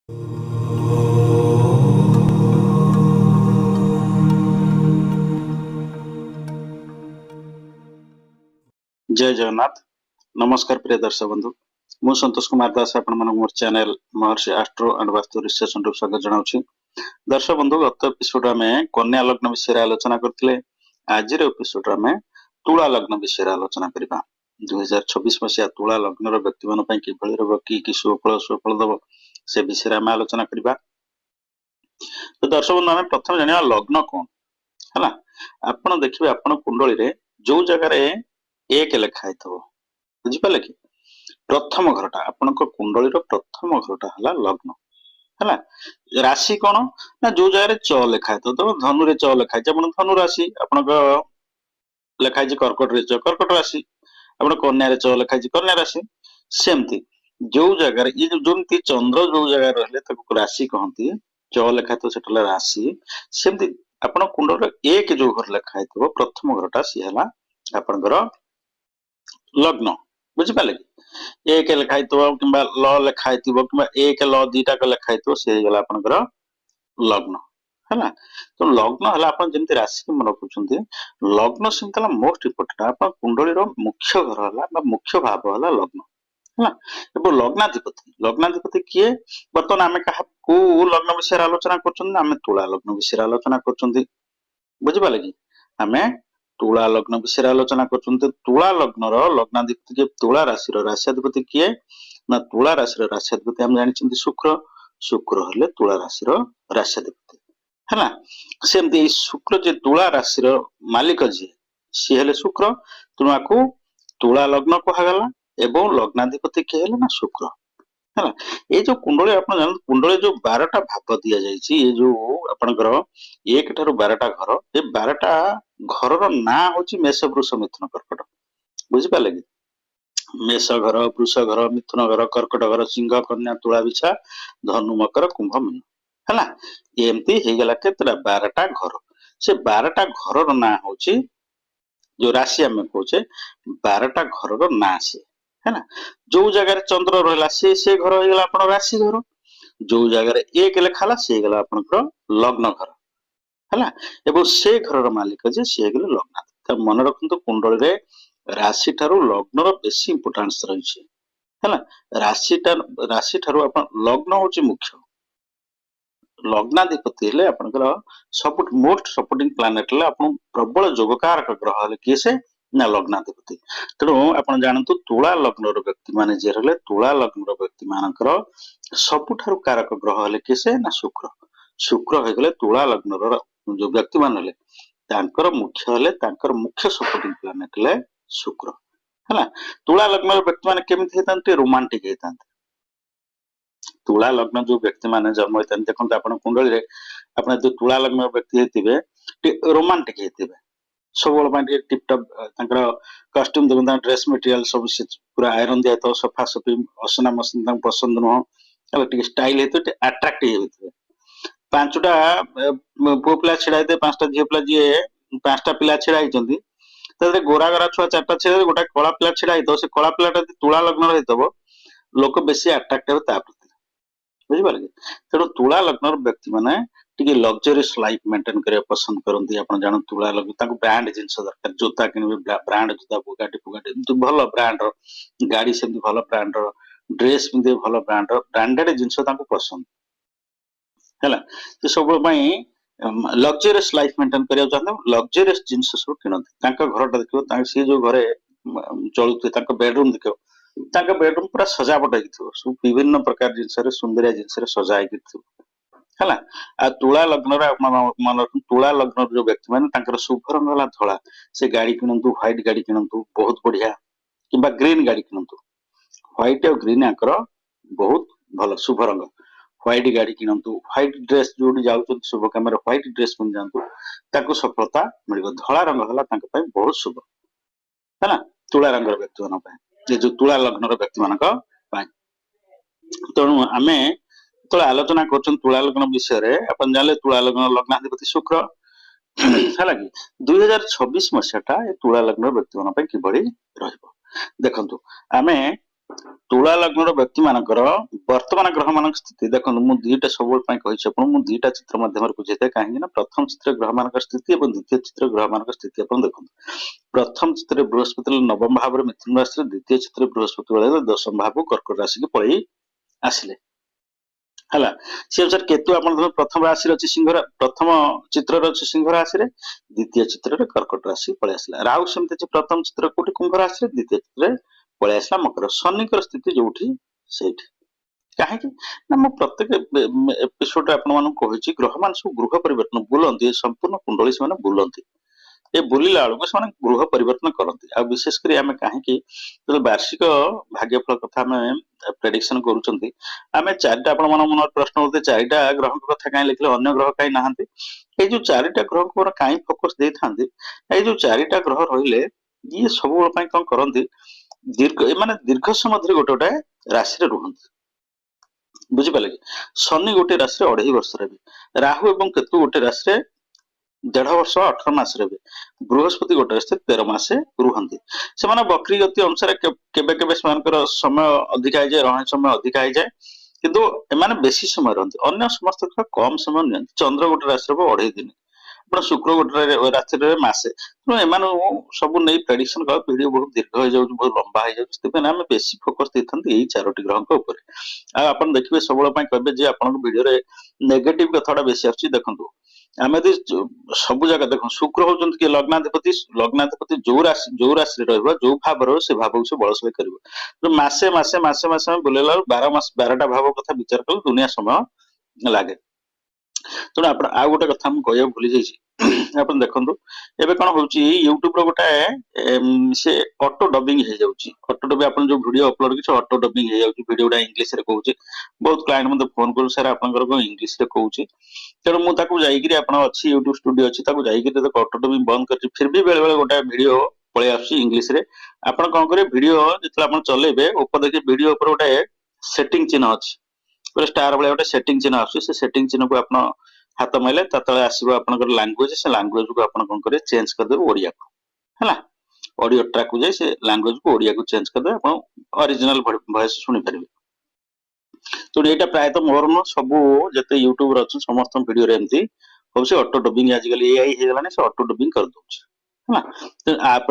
जय जगन्नाथ। नमस्कार प्रिय दर्शक बंधु, मु संतोष कुमार दास आपण मोर channel Maharshi astro and vastu research centre स्वागत जनाउछि। दर्शक बंधु, गत एपिसोड में कन्या लग्न विषय आलोचना करथिले। आज एपिसोड में तुला लग्न विषय आलोचना करिबा। 2026 मसिया तुला लग्न रो व्यक्ति मन पई किभଳି रहबो कि सुफल दबो से विषय में आलोचना करिबा। तो दर्शक बंधु, हम प्रथम जानिया लग्न कोन हला। आपण देखिबे आपण कुंडली रे जो जगह रे एक लेखा हेतबो, बुझि पाले कि प्रथम घरटा आपनक कुंडली रो प्रथम घरटा हला लग्न हला। राशि कोन ना जो जगह रे च लेखा हेतो, तो धनु रे च लेखा है आपण धनु राशि, आपनक लेखा है कर्कट रे च कर्कट राशि, आपण कन्या रे च लेखा है कन्या राशि। सेमती जो जगह रे ये जोंती चंद्र जो जगह रहले ताको राशि कहंती, च लेखा तो सेटला राशि। सेमती आपण कुंडल रे एक जो घर लेखा हेतो प्रथम घरटा सी हला आपनकर लग्न, बुझी पाले कि एक लेखाई कि ल लेखाई कि एक ल दुईटा लेखाई से आपनकर लग्न है। तो लग्न है आप जमी राशि की मन रखुंट लग्न सेमती मोस्ट इम्पोर्टेंट आप कुंडली मुख्य घर है मुख्य भाव है लग्न है। लग्नाधिपति किए बर्तमान आम क्या लग्न विषय आलोचना कर तुला लग्न विषय आलोचना कर बुझिपारे कि आम तुला लग्न विषय आलोचना कर। तुला लग्न लग्नाधिपति तुला राशि राशिधिपति किए ना तुला राशि राशिधिपति आम जानी शुक्र। शुक्र हेले तुला राशि राशिधिपति है। सेमती शुक्र जे तुला राशि मालिक जी सी हेले शुक्र, तेणु आपको तुला लग्न कहगला एवं लग्नाधिपति किए हेले ना शुक्र है। ये जो कुंडली आप जानते कुंडली जो 12टा भाग दि जाइए, ये जो आपनकर 1 ठारू 12टा घर, ये 12टा घर ना हूँ मेष वृष मिथुन कर्कट, बुझिपारे कि मेष घर वृष घर मिथुन घर कर्कट घर सिंह कन्या तुला बिछा धनु मकर कुंभ मीन है। एमती होगला के 12टा घर। से 12टा घर ना हूँ जो राशि आम कहे 12टा घर ना से है ना। जो जगह चंद्र रहा से घर होगा आप राशि घर, जो जगह एक लेखा से आपनकर लग्न घर है। एवं से घर मालिक जे सी लग्न। मन रखु कुंडली रे राशि ठारू लग्न बेसी इंपोर्टेंस रही है। राशि ठारू लग्न हूँ मुख्य। लग्नाधिपति हेले आपनकर सब मोस्ट सपोर्टिंग प्लानेट ले आपन प्रबल जोगकारक ग्रह हेले किए से ना लग्नाधिपति। तेणु आप जानतु तुला लग्न व्यक्ति माने जे रहले तुला लग्न व्यक्ति मानकर सबुठारु कारक ग्रह हेले किए से ना शुक्र। शुक्र हो गले तुला लग्न जो व्यक्ति मान हेले तांकर मुख्य हेले तांकर मुख्य सपोर्टिंग प्लानेट ले शुक्र है। तुला लग्न व्यक्ति माने केमिति हेतांते रोमांटिक हेतांते। तुला लग्न जो व्यक्ति माने जन्म होता देखते आप कुंडली रे आप जो तुला लग्न व्यक्ति होते रोमांटिक होते सब टिपटप कस्ट्यूम देखते ड्रेस मटेरियल सब पूरा आयरन दिया तो सफा सफी असना मसन पसंद नुह स्टाइल होते अट्राक्टिव होते। 5टा पुओ पिला छिड़ा 5टा झील पिला जी 5टा पिला छिड़ा गोरा गोरा छुआ 4टा छिड़ा गोटा कला पिला छिड़ा से कला पिलाटा तुला लग्न रही लोक बेसी अट्राक्टिव बुझिपारे कि। तेणु तुला लग्न व्यक्ति माने टिके लग्जरियस लाइफ मेंटेन करने पसंद करती। आप जान तुला लग्न ब्रांड जिनस दरकार, जोता कि ब्रांड जोता बुगाटी फुगाटी भल ब्रांड गाड़ी से भल ब्रांड ड्रेस पिंधे भल ब्रांड ब्रांडेड जिनस पसंद है। सब लग्जरियस लाइफ मेंटेन करने चाहते लग्जरियस जिनस सब किणती। घर देखो सी जो घरे चलुते बेडरूम देख बेडरूम पूरा सजावट हो विभिन्न प्रकार जिनस सुंदरिया जिनस सजा है। तुला लग्न मन तुला लग्न जो व्यक्ति माने शुभ रंग है धला, से गाड़ी किणतु व्हाइट गाड़ी किणतु बहुत बढ़िया कि ग्रीन गाड़ी किणतु। व्हाइट और ग्रीन आंकर बहुत भल शुभ रंग। व्हाइट गाड़ी किणतु, व्हाइट ड्रेस जो जाऊँ शुभ कम व्हाइट ड्रेस पिंधि जातु सफलता मिल। धला रंग है बहुत शुभ है तुला रंग व्यक्ति मान जो तुला लग्न व्यक्ति मान। तेणु आम तो आलोचना कर तुला लग्न विषय आप जानले तुला लग्न लग्नाधिपति शुक्र है कि 2026 मसीहाटा तुला लग्न व्यक्ति मान कि देखु आम तुला लग्न व्यक्ति मानकर वर्तमान ग्रह मान स्थिति देखो मुझे दुईटा सब दुईटा चित्र माध्यम बुझे कहीं प्रथम चित्र ग्रह मान स्थिति और द्वितीय चित्र ग्रह मान स्थिति देखो प्रथम चित्र बृहस्पति नवम भाव मिथुन राशि द्वितीय चित्र बृहस्पति बेले दशम भाव कर्कट राशि की पलि आसिले है सी अनुसार केतु आप प्रथम राशि अच्छी सिंह प्रथम चित्र अच्छी सिंह राशि द्वितीय चित्र कर्कट राशि पलि आसला राहु सेमती प्रथम चित्र कौटी कुंभ राशि द्वितीय चित्र पलि आसला मकर शनिकर स्थिति जो कहीं ना प्रत्येक एपिसोड आपको ग्रह मान सब गृह परिवर्तन बुलती संपूर्ण कुंडली से बुलती ये बुलिला बेलू से गृह परिवर्तन करती आ विशेषकर आम कहीं वार्षिक भाग्यफल कथा आम प्रेडिक्शन करें चारिटा मन प्रश्न होते चारिटा ग्रह कथा कहीं लिखले अन्य ग्रह कहीं ना ये जो चारिटा ग्रह कहीं फोकस दे था ये जो चारिटा ग्रह रही ये सब कौन करती दीर्घ माने दीर्घ समय धरी गोटे गोटे राशि रुहती बुझिपारे कि शनि गोटे राशि 2.5 वर्ष रही राहु एवं केतु गोटे राशि 1.5 वर्ष 18 मास रही बृहस्पति गोटे राशि 13 मास रुहती से बकरी गति अनुसार केबे समय अधिक हो जाए रह समय अधिक हो जाए किंतु एमाने बेसी समय रहती अन्य समस्त कम समय नि चंद्र गोटे राशि 2.5 दिन आप शुक्र गोटे राशि मसे तेणु एम सब नहीं प्रेडिक्शन कर वीडियो बहुत दीर्घ हो जाए बहुत लंबा हो जाए आम बेसी फोकस देते यही 4टी ग्रह आप देखिए सब कहे आप वीडियो नेगेटिव कथा बेसी आस देखो आम यदि सब जगह देख शुक्र हूँ कि लग्नाधिपति जो राशि रहा जो भाव रहा से भाव को से बलशाली कर तो मसे मसे मसे मसे बुलेला 12 मास 12टा भाव कथा विचार कल दुनिया समय लगे तेणु आप आउ गोटे कथा मुझे कह भूली जाइए आप देखो एवं कौन हो यूट्यूब गोटे से ऑटो डबिंग हो ऑटो डबिंग आप जो वीडियो अपलोड कि ऑटो डबिंग हो वीडियोटा इंग्लीश रे कहूँ बहुत क्लाइंट मत फोन कर सर आप इंग्लीश रे कहूँ तेणु मुझे अच्छी यूट्यूब स्टूडियो अच्छी ऑटो डबिंग बंद कर फिर भी बेले बेले गोटे वीडियो पलि आस इंग्लीश रे आप कौन करेंगे वीडियो जो चलेबे ऊपर देखिए वीडियो ऊपर गोटे सेटिंग चिन्ह अच्छी पूरा स्टार भाई गोटे सेटिंग चिन्ह आस सेटिंग चिन्ह को आप हाथ मारे तले आसो आप लांगुएज से लांगुएज को आप कौन करेंगे चेंज करदेवे ओडिया को है ऑडियो ट्रैक को जाए से लैंग्वेज को ओडिया को चेंज करदे आप ओरिजिनल वॉइस सुनी पारे तो यहाँ प्रायतः मोर न सब जिते यूट्यूबर अच्छे समस्त वीडियो एमती हूँ से ऑटो डबिंग आजिकल एआई हो गलानी से ऑटो डबिंग कर दूसरा तो आप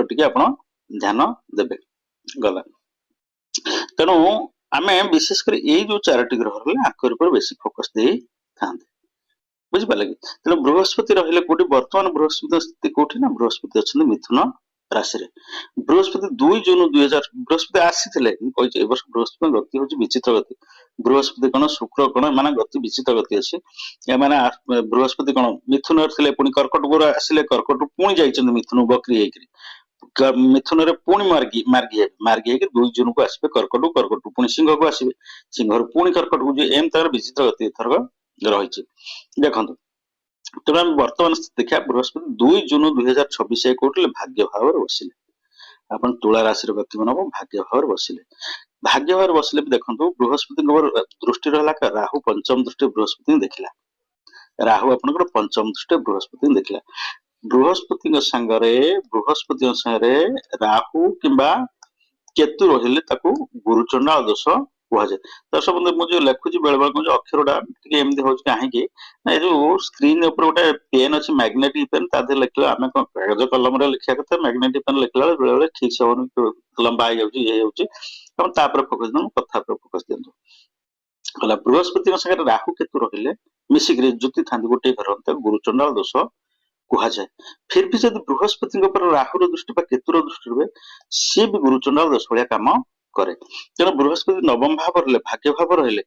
ध्यान देवे गला तेणु आम विशेषकर ये जो 4टी ग्रह रहा बेसी फोकस दे था बुझिपारे कि तेणु बृहस्पति रही कौटी बर्तमान बृहस्पति स्थिति कौटी ना बृहस्पति अच्छा मिथुन राशि बृहस्पति 2 जून 2000 बृहस्पति आसी बृहस्पति गति हूँ विचित्र गति बृहस्पति कौन शुक्र कौन माने गति विचित्र गति अच्छी बृहस्पति कौन मिथुन थे पुणी कर्कट को आसिले कर्कट पुणी जाइए मिथुन बकरी होकर मिथुन पुणी मार्गी 2 जून को आसपे कर्कट पुणी सिंह को आसवे सिंह पुणी कर्कट को एम तर विचित्र गति एथरक रही देखो तेणु आम बर्तमान स्थिति देखा बृहस्पति 2 जून 2026 कौटे भाग्य भाव बसिले आप तुला राशि व्यक्ति मान भाग्य भाव बसिले भाग्य भाव बसिले भी देखो बृहस्पति दृष्टि रहा राहु पंचम दृष्टि बृहस्पति देखला राहु आप पंचम दृष्टि बृहस्पति देखला बृहस्पति सागर राहु किंबा केतु रहिले गुरुचंडाल दोष कहुए दर्शक बंधु मुझे लिखुची बेले बेले अक्षर एमती हो कहीं जो स्क्रीन गोटे पेन अच्छी मैग्नेटिक पेन तादे लिखला आम कागज कलम लिखा कथा मैग्नेटिक पेन लिखला बेले बेले ठीक से हो लंबा हो फोकस दिखाँ कथा फोकस दिखाँ बृहस्पति सागर राहु केतु रहिले मिसिक जुति था गोटे घर गुरुचंडाल दोष कहुए फिर भी जब बृहस्पति राहुर दृष्टि केतुर दृष्टि रुए सी भी गुरुचंडाल दोष भाया कम करे तेणु बृहस्पति नवम भाव रहे भाग्य भाव रहे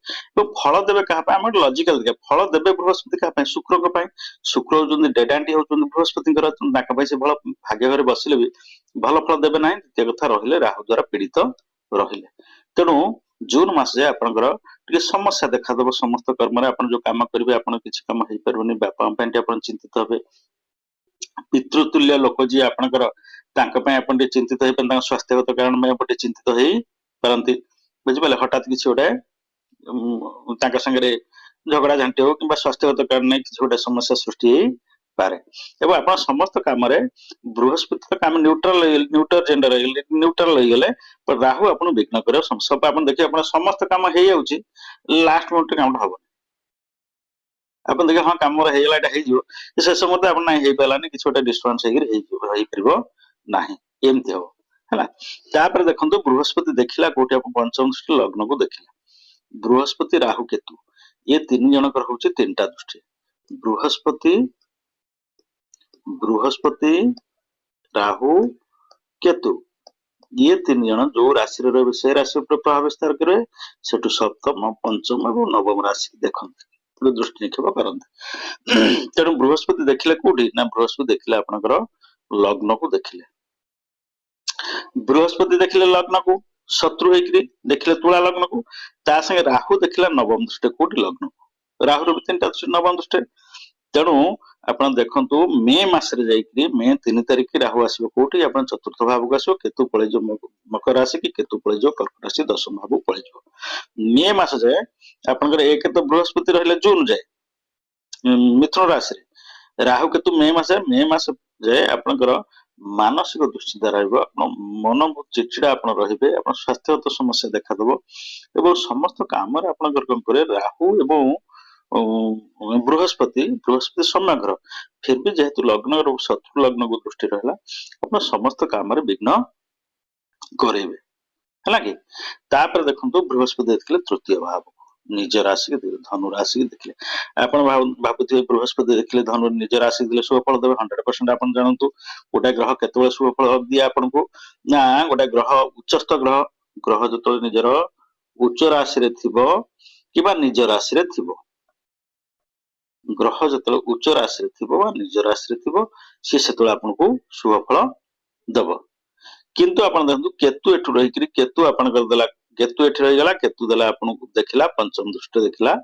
फल देवे क्या लजिकाल देखा फल देवे बृहस्पति क्या शुक्र होती डेडाटी होती बृहस्पति से भल भाग्य घर बसिले भी भल फल देवे ना द्वितीय कथा रही राहु द्वारा पीड़ित रही तेणु जून मास जाए आपंकर समस्या देखादेव समस्त कर्म जो कम करेंगे आप किसी कम हो पारे बापा चिंतित हे पितृतुल्य लोक जी आपंकर चिंतित हो पारे स्वास्थ्यगत कारण चिंतित हो पारती बुझिपारे हठात किसी गोटे संगे झगड़ा झांटी हो कि स्वास्थ्यगत कारण किसी गोटे समस्या सृष्टि पारे एवं आपण समस्त काम रे बृहस्पति काम न्यूट्रल गले पर राहु आपण विघ्न करे सब आपण देखिए आपण समस्त काम हे जाउची लास्ट मोमेंट काम हबो आपण देखिए हां काम रे हेला एटा हे जो शेष मोमेंट आपण नाही हे पेलानी कि छोटा डिस्टर्बेंस हे परबो नाही एमती हो हैला तापर देखंतु बृहस्पति देखिला कोठी आपण पंचम दृष्टि लग्न को देखिला बृहस्पति राहु केतु ये तीन जनकर होची तीनटा दृष्टि बृहस्पति बृहस्पति राहु केतु ये तीन जन जो राशि रहे से राशि पर प्रभाव विस्तार करे सेठु सप्तम पंचम और नवम राशि देखते दृष्टि निक्षेप करते तेणु बृहस्पति देखिले कोठी ना बृहस्पति देखिले आपनकर लग्न को देखिले बृहस्पति देखिले लग्न को शत्रु होकरी देखिले तुला लग्न को ता संगे राहु देखिला नवम दृष्टि कोठी लग्न को राहु रो तीनटा नवम दृष्टि तेणु आपण देखंतु मे मास रे जाईकरी मे 3 तारिख राहु आसीबो कोठी आपण चतुर्थ भाव को आसीबो केतु पळे जो मकर राशि की केतु पळे जो कर्क राशि दशम भाव पळे जो मे मास जाए आपनकर एक तो बृहस्पति रहले जून जाए मिथुन राशि रे राहु केतु मे मास जाए आपनकर मानसिक दुश्चिंता रहइबो मन बहुत चिड़चिड़ा आपण रहिबे आपण स्वास्थ्यगत समस्या देखा देबो एवं समस्त काम रे आपनकर कोन करे राहु एवं बृहस्पति समय ग्रह फिर भी जेहेतु लग्न शत्रु लग्न को दृष्टि रहला अपन समस्त काम रे विघ्न करेबे हैला कि तापर देखंतु बृहस्पति देखले तृतीय भाव निज राशि के धनु राशि के देखले आपण भाबुथे बृहस्पति देखले धनु निज राशि दिले शुभ फल देबे 100% आपण जानंतु गोटा ग्रह केतबे शुभ फल दिया आपण को ना गोटा ग्रह उच्चस्थ ग्रह जतो निजर उच्च राशि रे थिबो किबा निज राशि रे थिबो ग्रह जो उच्च राशि निज राशि सी से आपको शुभ फल दब किंतु आप देखो केतु एठू रही केतु आपण केतु एठी रहीगला केतु देला आपन देखिला पंचम दृष्टि देखिला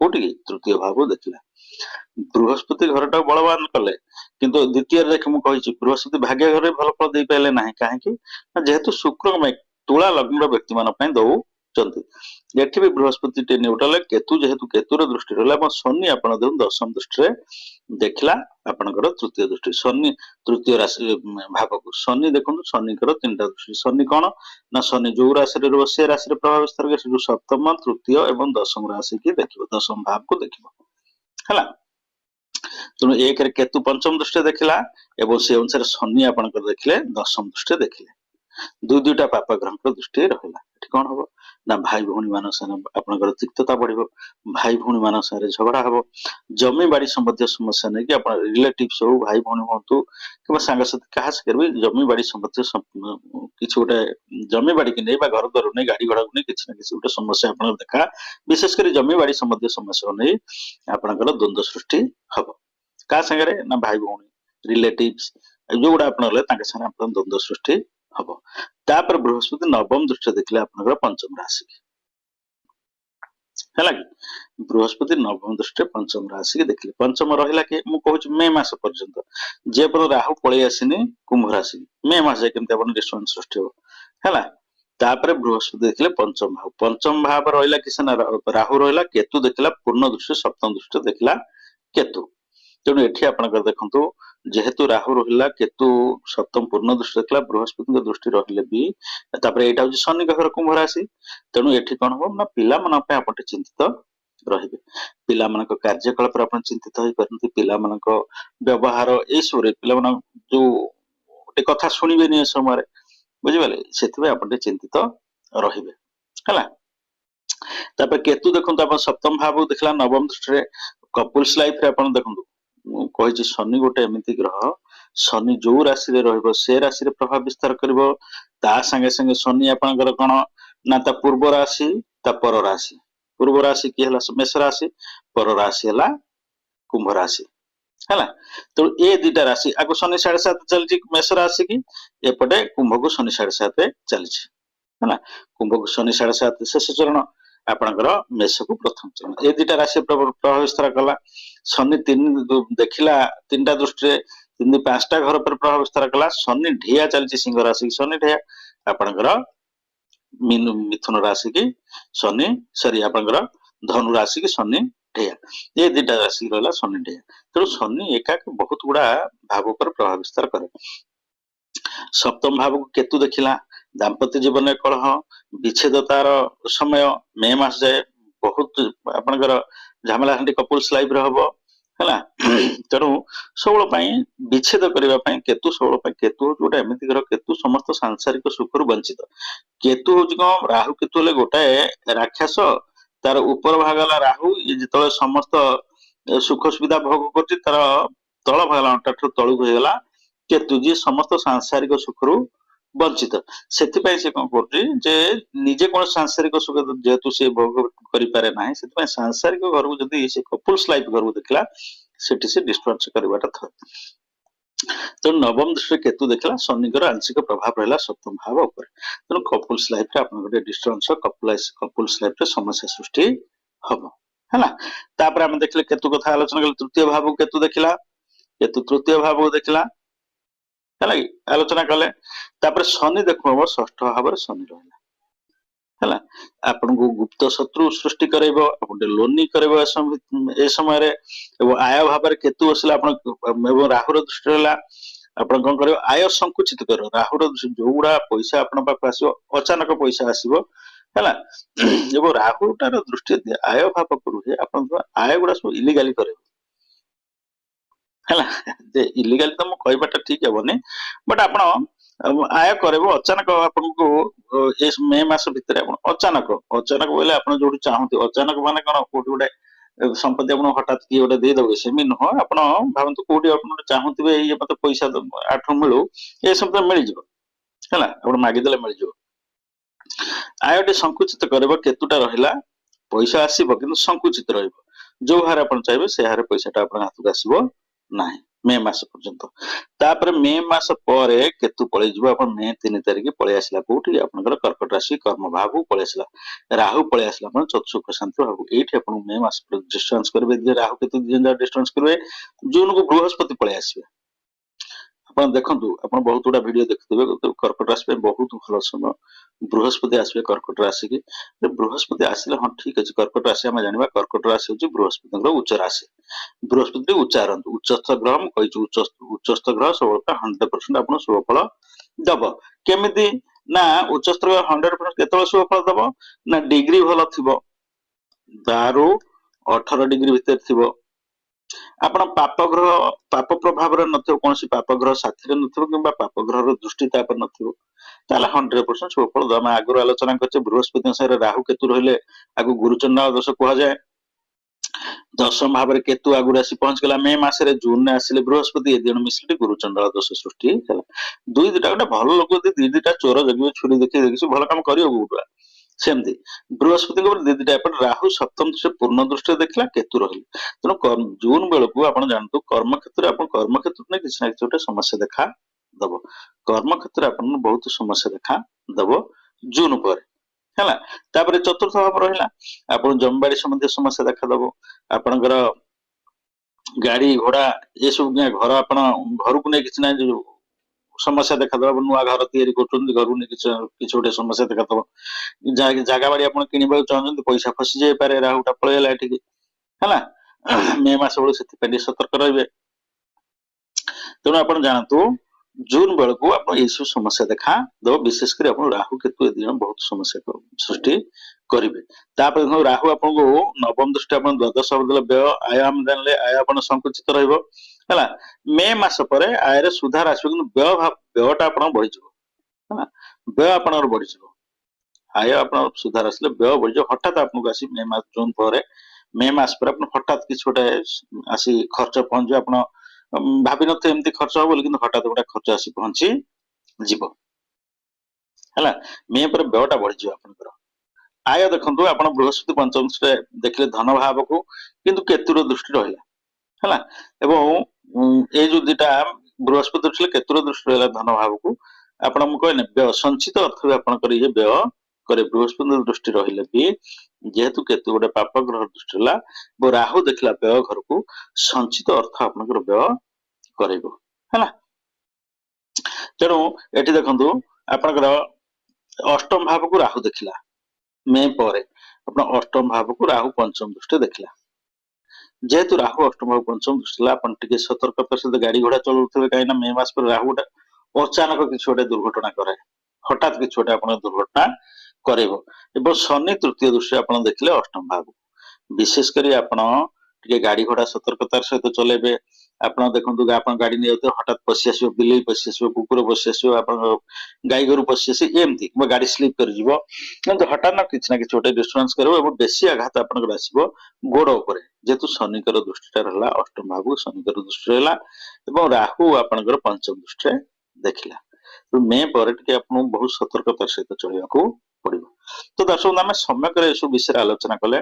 कोठी तृतीय भाव देखिला बृहस्पति घरटा बलवान कले किंतु द्वितीय देख मु कहि बृहस्पति भाग्य घर भल फल दे पाइले नाही काहे कि जेहेतु शुक्र तुला लग्न व्यक्ति मान पई दउ चंती एठी भी बृहस्पति टे न्यूट्रल केतु जेहेतु केतुर दृष्टि रहला शनि आपण देखु दशम दृष्टि रे देखला आपनकर तृतीय दृष्टि शनि तृतीय राशि भाव को शनि देखु शनि कर तीनटा दृष्टि शनि कोन ना शनि जो राशि रे रहो से राशि रे प्रभाव विस्तार करे जो सप्तम तृतीय एवं दशम राशि की देखिबो दशम भाव को देखिबो हला तेणु एक रे केतु पंचम दृष्टि देखिला एवं से अनुसार शनि आपनकर देखले दशम दृष्टि देखिले दुईटा पाप ग्रह दृष्टि रहला कौन हम ना भाई भौणी मान आपनकर तिक्तता बढ़िबो भाई भौणी मान झगड़ा हबो जमी बाड़ी संबंधी समस्या नहीं कि अपन रिलेटिव्स हो भाई भौणी होतु कि सांग साथी कहा से करबे जमी बाड़ी संबंधी किछ गोटे जमी बाड़ी कि नै बा घर द्वार नै गाड़ी घोड़ा नै किछ ना किछ गोटे समस्या अपन देखा विशेष कर जमी बाड़ी संबंधी समस्या नै आपनकर द्वंद्व सृष्टि हबो का संगे ना भाई भौणी रिलेटिव्स जो गोटे अपन ले ताके संगे अपन द्वंद्व सृष्टि हबो तापर बृहस्पति नवम दृष्टि देखले आपनकर पंचम राशि हैला कि बृहस्पति नवम दृष्टि पंचम राशि के देखले पंचम रहिला कि मु कहूच मे मास पर्यंत जे पर राहु पळे आसिनी कुंभ राशि मे मास जे केमते अपन डिस्टर्बेंस सृष्टि हो हैला तापर बृहस्पति देखले पंचम भाव रहिला कि सना राहु रहिला केतु देखला पूर्ण दृष्टि सप्तम दृष्टि देखला केतु तेणु एठी आपनकर देखंतु जेहेतु राहु रहिला केतु सप्तम पूर्ण दृष्टि देखला बृहस्पति दृष्टि रहिले भी तापर एटा होची शनि घर कुंभ राशि तेणु एठी कोन हो ना पिला मन पे आपण चिंतित रहिबे पिला मन को कार्यकलाप आपण चिंतित होई परंतु पिला मन को व्यवहार ए सोरे पिला मन जो एक कथा सुनिबे नि समय बुझिबाले सेथिबे आपण चिंतित रहिबे हला तापर केतु देखंतु आपण सप्तम भाव देखला नवम दृष्टि रे कपल्स लाइफ रे आपण देखंतु कहि शनि गोटे एमिति ग्रह शनि जो राशि रे रहइबो से राशि रे प्रभाव विस्तार करबो ता संगे संगे शनि आपनकर कोन ना ता पूर्व राशि ता पर राशि की हला मेष राशि पर राशि हला कुंभ राशि हला तो ए दुटा राशि आगो शनि 7.5 चलची मेष राशि की एपटे कुंभ को शनि 7.5 चलची हला कुंभ को शनि 7.5 शेष चरण आपनकर मेष को प्रथम चरण ए दुटा राशि प्रभाव विस्तार कला शनि तीन देखिला तीनटा दृष्टि तीन पांचटा घर पर प्रभाव विस्तार कला शनि ढिया चलची सिंह राशि शनि ढिया आपनकर मिथुन राशि की शनि सॉरी आपनकर धनु राशि की शनि ଢେୟା ଏ ଦିଟା ରାଶି ରହିଲା ଶନି ଢେୟା। ତେଣୁ ଶନି ଏକାକି ବହୁତ ଗୁଡା ଭାବ ଉପରେ ପ୍ରଭାବ ବିସ୍ତାର କରେ। ସପ୍ତମ ଭାବକୁ କେତୁ ଦେଖିଲା, ଦାମ୍ପତ୍ୟ ଜୀବନରେ କଳହ, ବିଚ୍ଛେଦତାର ସମୟ ମେ ମାସ ଯାଏ ବହୁତ ଆପଣଙ୍କର ଝାମେଲା ହାଣ୍ଡି କପୁଲ୍ସ ଲାଇଫରେ ହବ ହେଲା। ତେଣୁ ସବୁବେଳେ ପାଇଁ ବିଚ୍ଛେଦ କରିବା ପାଇଁ କେତୁ, ସବୁବେଳେ ପାଇଁ କେତୁ ହଉଛି ଗୋଟେ ଏମିତି ଗ୍ରହ, କେତୁ ସମସ୍ତ ସାଂସାରିକ ସୁଖରୁ ବଞ୍ଚିତ। କେତୁ ହଉଛି କଣ, ରାହୁ କେତୁ ହେଲେ ଗୋଟାଏ ରାକ୍ଷସ, ତାର ଉପର ଭାଗ ହେଲା ରାହୁ, ଇଏ ଯେତେବେଳେ ସମସ୍ତ ସୁଖ ସୁବିଧା ଭୋଗ କରୁଛି, ତାର ତଳ ଭାଗ ହେଲା ଅଣ୍ଟାଠାରୁ ତଳକୁ ହେଇଗଲା କେତୁ, ଯିଏ ସମସ୍ତ ସାଂସାରିକ ସୁଖରୁ ବଞ୍ଚିତ। ସେଥିପାଇଁ ସେ କଣ କରୁଛି ଯେ ନିଜେ କୌଣସି ସାଂସାରିକ ସୁଖ ଯେହେତୁ ସେ ଭୋଗ କରିପାରେ ନାହିଁ, ସେଥିପାଇଁ ସାଂସାରିକ ଘରକୁ ଯଦି ସେ କପୁଲ୍ସ ଲାଇଫ ଘରକୁ ଦେଖିଲା, ସେଠି ସେ ଡିଷ୍ଟର୍ବାନ୍ସ କରିବାଟା ଥୟ। ତେଣୁ ନବମ ଦୃଷ୍ଟିରେ କେତୁ ଦେଖିଲା, ଶନିଙ୍କର ଆଂଶିକ ପ୍ରଭାବ ରହିଲା ସପ୍ତମ ଭାବ ଉପରେ। ତେଣୁ କପୁଲ୍ସ ଲାଇଫରେ ଆପଣଙ୍କର ଗୋଟେ ଡିଷ୍ଟର୍ବାନ୍ସ, କପୁଲ୍ସ ଲାଇଫରେ ସମସ୍ୟା ସୃଷ୍ଟି ହବ ହେଲା। ତାପରେ ଆମେ ଦେଖିଲେ କେତୁ କଥା ଆଲୋଚନା କଲେ, ତୃତୀୟ ଭାବକୁ କେତୁ ଦେଖିଲା, କେତୁ ତୃତୀୟ ଭାବକୁ ଦେଖିଲା ହେଲା କି ଆଲୋଚନା କଲେ। ତାପରେ ଶନି ଦେଖୁବ ଷଷ୍ଠ ଭାବରେ ଶନି ରହିଲା ହେଲା, ଆପଣଙ୍କୁ ଗୁପ୍ତ ଶତ୍ରୁ ସୃଷ୍ଟି କରାଇବ, ଆପଣ ଲୋନି କରାଇବ ଏ ସମୟରେ। ଏବଂ ଆୟ ଭାବରେ କେତୁ ବସିଲା, ଆପଣ ଏବଂ ରାହୁର ଦୃଷ୍ଟି ରହିଲା, ଆପଣ କଣ କରିବ, ଆୟ ସଂକୁଚିତ କରିବ। ରାହୁର ଯୋଉଗୁଡା ପଇସା ଆପଣଙ୍କ ପାଖକୁ ଆସିବ, ଅଚାନକ ପଇସା ଆସିବ ହେଲା। ଏବଂ ରାହୁଟାର ଦୃଷ୍ଟି ଆୟ ଭାବକୁ ରୁହେ, ଆପଣଙ୍କ ଆୟ ଗୁଡା ସବୁ ଇଲିଗାଲି କରିବ ହେଲା। ଯେ ଇଲିଗାଲି ତ ମୁଁ କହିବାଟା ଠିକ ହେବନି, ବଟ୍ ଆପଣ ଆୟ କରିବ ଅଚାନକ ଆପଣଙ୍କୁ ଏ ମେ ମାସ ଭିତରେ। ଆପଣ ଅଚାନକ ବୋଇଲେ ଆପଣ ଯୋଉଠି ଚାହୁଁଥିବେ, ଅଚାନକ ମାନେ କଣ, କୋଉଠି ଗୋଟେ ସମ୍ପତ୍ତି ଆପଣଙ୍କୁ ହଠାତ୍ କିଏ ଗୋଟେ ଦେଇଦେବେ ସେମିତି ନୁହଁ। ଆପଣ ଭାବନ୍ତୁ କୋଉଠି ଆପଣ ଗୋଟେ ଚାହୁଁଥିବେ, ଇଏ ମତେ ପଇସା ଆଠୁ ମିଳୁ, ଏ ସବୁ ମିଳିଯିବ ହେଲା, ଆପଣ ମାଗିଦେଲେ ମିଳିଯିବ। ଆୟଟି ସଂକୁଚିତ କରିବ, କେତୁଟା ରହିଲା, ପଇସା ଆସିବ କିନ୍ତୁ ସଂକୁଚିତ ରହିବ। ଯୋଉ ହାରେ ଆପଣ ଚାହିଁବେ ସେ ହାରେ ପଇସାଟା ଆପଣଙ୍କ ହାତକୁ ଆସିବ ନାହିଁ ମେ ମାସ ପର୍ଯ୍ୟନ୍ତ। ତାପରେ ମେ ମାସ ପରେ କେତୁ ପଳେଇଯିବ, ଆପଣ ମେ 3 ତାରିଖ ପଳେଇ ଆସିଲା କୋଉଠି, ଆପଣଙ୍କର କର୍କଟ ରାଶି କର୍ମ ଭାବକୁ ପଳେଇ ଆସିଲା। ରାହୁ ପଳେଇ ଆସିଲା ଆପଣ ଚତୁଃସୁଖ ଶାନ୍ତି ଭାବକୁ। ଏଇଠି ଆପଣଙ୍କୁ ମେ ମାସ ଡିଷ୍ଟର୍ବାନ୍ସ କରିବେ, ରାହୁ କେତୁ ଡିଷ୍ଟର୍ବାନ୍ସ କରିବେ। ଜୁନକୁ ବୃହସ୍ପତି ପଳେଇ ଆସିବେ। ଆପଣ ଦେଖନ୍ତୁ, ଆପଣ ବହୁତ ଗୁଡା ଭିଡିଓ ଦେଖୁଥିବେ, କର୍କଟ ରାଶି ପାଇଁ ବହୁତ ଭଲ ସମୟ। ବୃହସ୍ପତି ଆସିବେ କର୍କଟ ରାଶିକି, ବୃହସ୍ପତି ଆସିଲେ ହଁ ଠିକ ଅଛି, କର୍କଟ ରାଶି ଆମେ ଜାଣିବା, କର୍କଟ ରାଶି ହଉଛି ବୃହସ୍ପତିଙ୍କର ଉଚ୍ଚ ରାଶି। ବୃହସ୍ପତି ଉଚ୍ଚାରନ୍ତୁ, ଉଚ୍ଚସ୍ଥ ଗ୍ରହ, ମୁଁ କହିଛି ଉଚ୍ଚସ୍ଥ ଗ୍ରହ ସବୁବେଳେ 100% ଆପଣ ଶୁଭ ଫଳ ଦବ। କେମିତି ନା ଉଚ୍ଚସ୍ଥ ଗ୍ରହ 100% କେତେବେଳେ ଶୁଭ ଫଳ ଦବ ନା, ଡିଗ୍ରୀ ଭଲ ଥିବ, 12 ରୁ 18 ଡିଗ୍ରୀ ଭିତରେ ଥିବ। ଆପଣ ପାପ ପ୍ରଭାବରେ ନଥିବ, କୌଣସି ପାପ ଗ୍ରହ ସାଥିରେ ନଥିବ, କିମ୍ବା ପାପ ଗ୍ରହର ଦୃଷ୍ଟି ତା ଉପରେ ନଥିବ, ତାହେଲେ 100% ଶୁଭ ଫଳ ଦବ। ଆମେ ଆଗରୁ ଆଲୋଚନା କରିଛେ, ବୃହସ୍ପତି ସାଙ୍ଗରେ ରାହୁ କେତୁ ରହିଲେ ଆକୁ ଗୁରୁଚଣ୍ଡାଳ ଦୋଷ କୁହାଯାଏ। ଦଶମ ଭାବରେ କେତୁ ଆଗରୁ ଆସି ପହଞ୍ଚିଗଲା ମେ ମାସରେ, ଜୁନରେ ଆସିଲେ ବୃହସ୍ପତି, ଏ ଦିନ ମିଶିଲେ ଗୁରୁଚଣ୍ଡାଳ ଦୋଷ ସୃଷ୍ଟି ହେଲା। ଦୁଇ ଦିଟା ଗୋଟେ ଭଲ ଲୋକ ଯଦି ଦିଟା ଚୋର ଜଗିବେ, ଛୁରୀ ଦେଖି ଭଲ କାମ କରିବ କୋଉଟା, ସେମିତି ବୃହସ୍ପତିଙ୍କ ଉପରେ ଦିଟା। ଏପଟେ ରାହୁ ସପ୍ତମ ଦୃଷ୍ଟିରେ ପୂର୍ଣ୍ଣ ଦୃଷ୍ଟିରେ ଦେଖିଲା, କେତୁ ରହିଲେ। ତେଣୁ ଜୁନ ବେଳକୁ ଆପଣ ଜାଣନ୍ତୁ, କର୍ମକ୍ଷେତ୍ରରେ ଆପଣ କର୍ମକ୍ଷେତ୍ରରେ କିଛି ନା କିଛି ଗୋଟେ ସମସ୍ୟା ଦେଖା ଦବ। କର୍ମକ୍ଷେତ୍ରରେ ଆପଣଙ୍କୁ ବହୁତ ସମସ୍ୟା ଦେଖା ଦବ ଜୁନ ପରେ ହେଲା। ତାପରେ ଚତୁର୍ଥ ଭାବ ରହିଲା, ଆପଣ ଜମିବାଡି ସମ୍ବନ୍ଧୀୟ ସମସ୍ୟା ଦେଖାଦବ। ଆପଣଙ୍କର ଗାଡି ଘୋଡା ଏସବୁ ଘର, ଆପଣ ଘରକୁ ନେଇ କିଛି ନାହିଁ ଯୋଉ ସମସ୍ୟା ଦେଖାଦବ। ନୂଆ ଘର ତିଆରି କରୁଛନ୍ତି, ଘରକୁ ନେଇ କିଛି ଗୋଟେ ସମସ୍ୟା ଦେଖାଦବ। ଜାଗା ବାଡି ଆପଣ କିଣିବାକୁ ଚାହୁଁଛନ୍ତି, ପଇସା ଫସି ଯାଇପାରେ, ରାହୁଟା ପଳେଇଗଲା ଏଠିକି ହେଲା। ମେ ମାସ ବେଳକୁ ସେଥିପାଇଁ ଟିକେ ସତର୍କ ରହିବେ। ତେଣୁ ଆପଣ ଜାଣନ୍ତୁ, ଜୁନ ବେଳକୁ ଆପଣ ଏଇସବୁ ସମସ୍ୟା ଦେଖା ଦବ। ବିଶେଷ କରି ଆପଣ ରାହୁ କେତୁ ଏ ଦିନ ବହୁତ ସମସ୍ୟା ସୃଷ୍ଟି କରିବେ। ତାପରେ ଦେଖନ୍ତୁ, ରାହୁ ଆପଣଙ୍କୁ ନବମ ଦୃଷ୍ଟି, ଆପଣ ଦ୍ୱାଦଶ ଦେଲେ ବ୍ୟୟ, ଆୟ ଆମେ ଜାଣିଲେ, ଆୟ ଆପଣ ସଂକୁଚିତ ରହିବ ହେଲା। ମେ ମାସ ପରେ ଆୟରେ ସୁଧାର ଆସିବ, କିନ୍ତୁ ବ୍ୟୟଟା ଆପଣଙ୍କ ବଢିଯିବ ହେଲା। ବ୍ୟୟ ଆପଣଙ୍କର ବଢିଯିବ, ଆୟ ଆପଣଙ୍କର ସୁଧାର ଆସିଲେ ବ୍ୟୟ ବଢିଯିବ। ହଠାତ୍ ଆପଣଙ୍କୁ ଆସି ମେ ମାସ ଜୁନ ପରେ, ମେ ମାସ ପରେ ଆପଣ ହଠାତ୍ କିଛି ଗୋଟେ ଆସି ଖର୍ଚ୍ଚ ପହଞ୍ଚିବ। ଆପଣ ଭାବିନଥିବେ ଏମିତି ଖର୍ଚ୍ଚ ହବ ବୋଲି, କିନ୍ତୁ ହଠାତ୍ ଗୋଟେ ଖର୍ଚ୍ଚ ଆସି ପହଞ୍ଚି ଯିବ ହେଲା। ମେ ପରେ ବ୍ୟୟଟା ବଢିଯିବ ଆପଣଙ୍କର। ଆୟ ଦେଖନ୍ତୁ, ଆପଣ ବୃହସ୍ପତି ପଞ୍ଚମ ଦୃଷ୍ଟିରେ ଦେଖିଲେ ଧନ ଭାବକୁ, କିନ୍ତୁ କେତୁର ଦୃଷ୍ଟି ରହିଲା ହେଲା। ଏବଂ ଏଇ ଯୋଉ ଦିଟା ବୃହସ୍ପତି ଦୃଷ୍ଟିରେ କେତୁର ଦୃଷ୍ଟି ରହିଲା ଧନ ଭାବକୁ, ଆପଣ ମୁଁ କହିନି ବ୍ୟୟ ସଞ୍ଚିତ ଅର୍ଥ ବି ଆପଣଙ୍କର ଇଏ ବ୍ୟୟ କରେ। ବୃହସ୍ପତି ଦୃଷ୍ଟି ରହିଲେ ବି, ଯେହେତୁ କେତୁ ଗୋଟେ ପାପ ଗ୍ରହ ଦୃଷ୍ଟି ହେଲା, ରାହୁ ଦେଖିଲା ବ୍ୟୟ ଘରକୁ, ସଞ୍ଚିତ ଅର୍ଥ ଆପଣଙ୍କର ବ୍ୟୟ କରିବ ହେଲା। ତେଣୁ ଏଠି ଦେଖନ୍ତୁ, ଆପଣଙ୍କର ଅଷ୍ଟମ ଭାବକୁ ରାହୁ ଦେଖିଲା ମେ ପରେ, ଆପଣ ଅଷ୍ଟମ ଭାବକୁ ରାହୁ ପଞ୍ଚମ ଦୃଷ୍ଟି ଦେଖିଲା जेहेतु राहु अष्टम भाव पंचम दृष्टि अपन टिके सतर्कतार सहित गाड़ी घोड़ा चलाउथिबे कहीं मे मास पर राहु अचानक किसी गोटे दुर्घटना करे हठात किसी गोटे आप दुर्घटना करेबो एवं शनि तृतीय दृष्टि आप देखले अष्टम भाव विशेषकर आपण टिके गाड़ी घोड़ा सतर्कतार सहित चलेबे ଆପଣ ଦେଖନ୍ତୁ ଆପଣ ଗାଡି ନେଇଯାଉଥିବେ ହଠାତ୍ ପଶି ଆସିବ ବିଲେଇ ପଶି ଆସିବ କୁକୁର ପଶି ଆସିବ ଆପଣଙ୍କ ଗାଈ ଗୋରୁ ପଶି ଆସି ଏମିତି କିମ୍ବା ଗାଡି ସ୍ଲିପ୍ କରିଯିବ କିନ୍ତୁ ହଠାତ୍ ନା କିଛି ଗୋଟେ ଡିଷ୍ଟର୍ବାନ୍ସ କରିବ ଏବଂ ବେଶୀ ଆଘାତ ଆପଣଙ୍କର ଆସିବ ଗୋଡ ଉପରେ ଯେହେତୁ ଶନିଙ୍କର ଦୃଷ୍ଟିଟା ରହିଲା ଅଷ୍ଟମ ଭାବକୁ ଶନିଙ୍କର ଦୃଷ୍ଟି ରହିଲା ଏବଂ ରାହୁ ଆପଣଙ୍କର ପଞ୍ଚମ ଦୃଷ୍ଟିରେ ଦେଖିଲା ମେ ପରେ ଟିକେ ଆପଣଙ୍କୁ ବହୁତ ସତର୍କତାର ସହିତ ଚଳିବାକୁ ପଡିବ ତ ଦର୍ଶକ ଆମେ ସମ୍ୟକରେ ଏସବୁ ବିଷୟରେ ଆଲୋଚନା କଲେ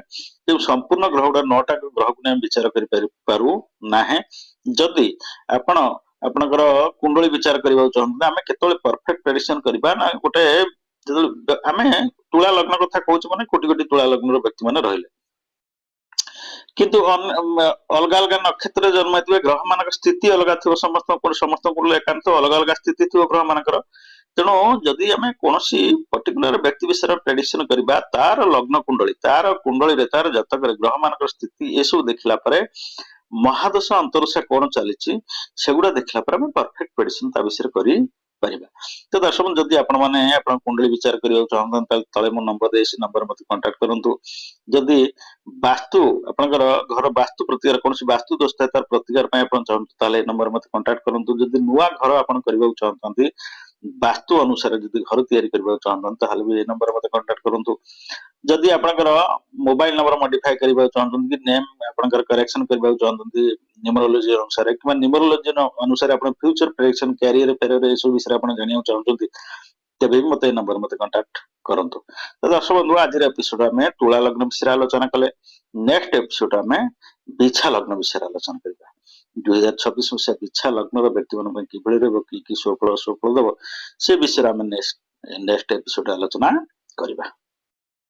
ଯେ ସମ୍ପୂର୍ଣ୍ଣ ଗ୍ରହ ଗୁଡା 9ଟା ଗ୍ରହକୁ ନେଇ ବିଚାର କରିପାରୁ ନାହିଁ ଯଦି ଆପଣ ଆପଣଙ୍କର କୁଣ୍ଡଳୀ ବିଚାର କରିବାକୁ ଚାହୁଁଛନ୍ତି ଆମେ କେତେବେଳେ ପରଫେକ୍ଟ ପ୍ରେଡିକ୍ସନ କରିବା ନା ଗୋଟେ ଯେତେବେଳେ ଆମେ ତୁଳା ଲଗ୍ନ କଥା କହୁଛୁ ମାନେ କୋଟି କୋଟି ତୁଳା ଲଗ୍ନର ବ୍ୟକ୍ତି ମାନେ ରହିଲେ କିନ୍ତୁ ଅଲଗା ଅଲଗା ନକ୍ଷତ୍ରରେ ଜନ୍ମ ହେଇଥିବେ ଗ୍ରହ ମାନଙ୍କ ସ୍ଥିତି ଅଲଗା ଥିବ ସମସ୍ତଙ୍କର ଏକାନ୍ତ ଅଲଗା ଅଲଗା ସ୍ଥିତି ଥିବ ଗ୍ରହ ମାନଙ୍କର ତେଣୁ ଯଦି ଆମେ କୌଣସି ପର୍ଟିକୁଲାର ବ୍ୟକ୍ତି ବିଷୟରେ ପ୍ରେଡିକ୍ସନ କରିବା ତାର ଲଗ୍ନ କୁଣ୍ଡଳୀ ତାର କୁଣ୍ଡଳୀରେ ତାର ଜାତକରେ ଗ୍ରହ ମାନଙ୍କର ସ୍ଥିତି ଏସବୁ ଦେଖିଲା ପରେ ମହାଦଶ ଅନ୍ତରଦଶା କଣ ଚାଲିଛି ସେଗୁଡା ଦେଖିଲା ପରେ ଆମେ ପରଫେକ୍ଟ ପ୍ରେଡିକ୍ସନ ତା ବିଷୟରେ କରିପାରିବା ତ ଦର୍ଶକ ଯଦି ଆପଣ ମାନେ ଆପଣ କୁଣ୍ଡଳୀ ବିଚାର କରିବାକୁ ଚାହୁଁଛନ୍ତି ତାହେଲେ ତଳେ ମୋ ନମ୍ବର ଦେଇ ସେ ନମ୍ବର ମତେ କଣ୍ଟାକ୍ଟ କରନ୍ତୁ ଯଦି ବାସ୍ତୁ ଆପଣଙ୍କର ଘର ବାସ୍ତୁ ପ୍ରତିକାର କୌଣସି ବାସ୍ତୁ ଦୋଷ ଥାଏ ତାର ପ୍ରତିକାର ପାଇଁ ଆପଣ ଚାହୁଁଛନ୍ତି ତାହେଲେ ଏ ନମ୍ବର ମତେ କଣ୍ଟାକ୍ଟ କରନ୍ତୁ ଯଦି ନୂଆ ଘର ଆପଣ କରିବାକୁ ଚାହୁଁଛନ୍ତି ବାସ୍ତୁ ଅନୁସାରେ ଯଦି ଘର ତିଆରି କରିବାକୁ ଚାହୁଁଛନ୍ତି ତାହେଲେ ବି ଏ ନମ୍ବର ମତେ କଣ୍ଟାକ୍ଟ କରନ୍ତୁ ଯଦି ଆପଣଙ୍କର ମୋବାଇଲ ନମ୍ବର ମଡିଫାଏ କରିବାକୁ ଚାହୁଁଛନ୍ତି କି ନେମ୍ ଆପଣଙ୍କର କରେକ୍ସନ କରିବାକୁ ଚାହୁଁଛନ୍ତି ନ୍ୟୁମରୋଲୋଜି ଅନୁସାରେ କିମ୍ବା ନ୍ୟୁମରୋଲୋଜି ଅନୁସାରେ ଆପଣ ଫ୍ୟୁଚର ପ୍ରେଡିକ୍ସନ କ୍ୟାରିୟର ଫେରିୟର ଏସବୁ ବିଷୟରେ ଆପଣ ଜାଣିବାକୁ ଚାହୁଁଛନ୍ତି ତେବେ ବି ମତେ ଏ ନମ୍ବର ମତେ କଣ୍ଟାକ୍ଟ କରନ୍ତୁ ତ ଦର୍ଶକ ବନ୍ଧୁ ଆଜିର ଏପିସୋଡ ଆମେ ତୁଳା ଲଗ୍ନ ବିଷୟରେ ଆଲୋଚନା କଲେ ନେକ୍ସଟ ଏପିସୋଡ ଆମେ ବିଛା ଲଗ୍ନ ବିଷୟରେ ଆଲୋଚନା କରିବା 2026 ମସିହା ବିଛା ଲଗ୍ନର ବ୍ୟକ୍ତିମାନଙ୍କ ପାଇଁ କିଭଳି ରହିବ କି ସୁଫଳ ଦବ ସେ ବିଷୟରେ ଆମେ ନେକ୍ସଟ ଏପିସୋଡ ଆଲୋଚନା କରିବା।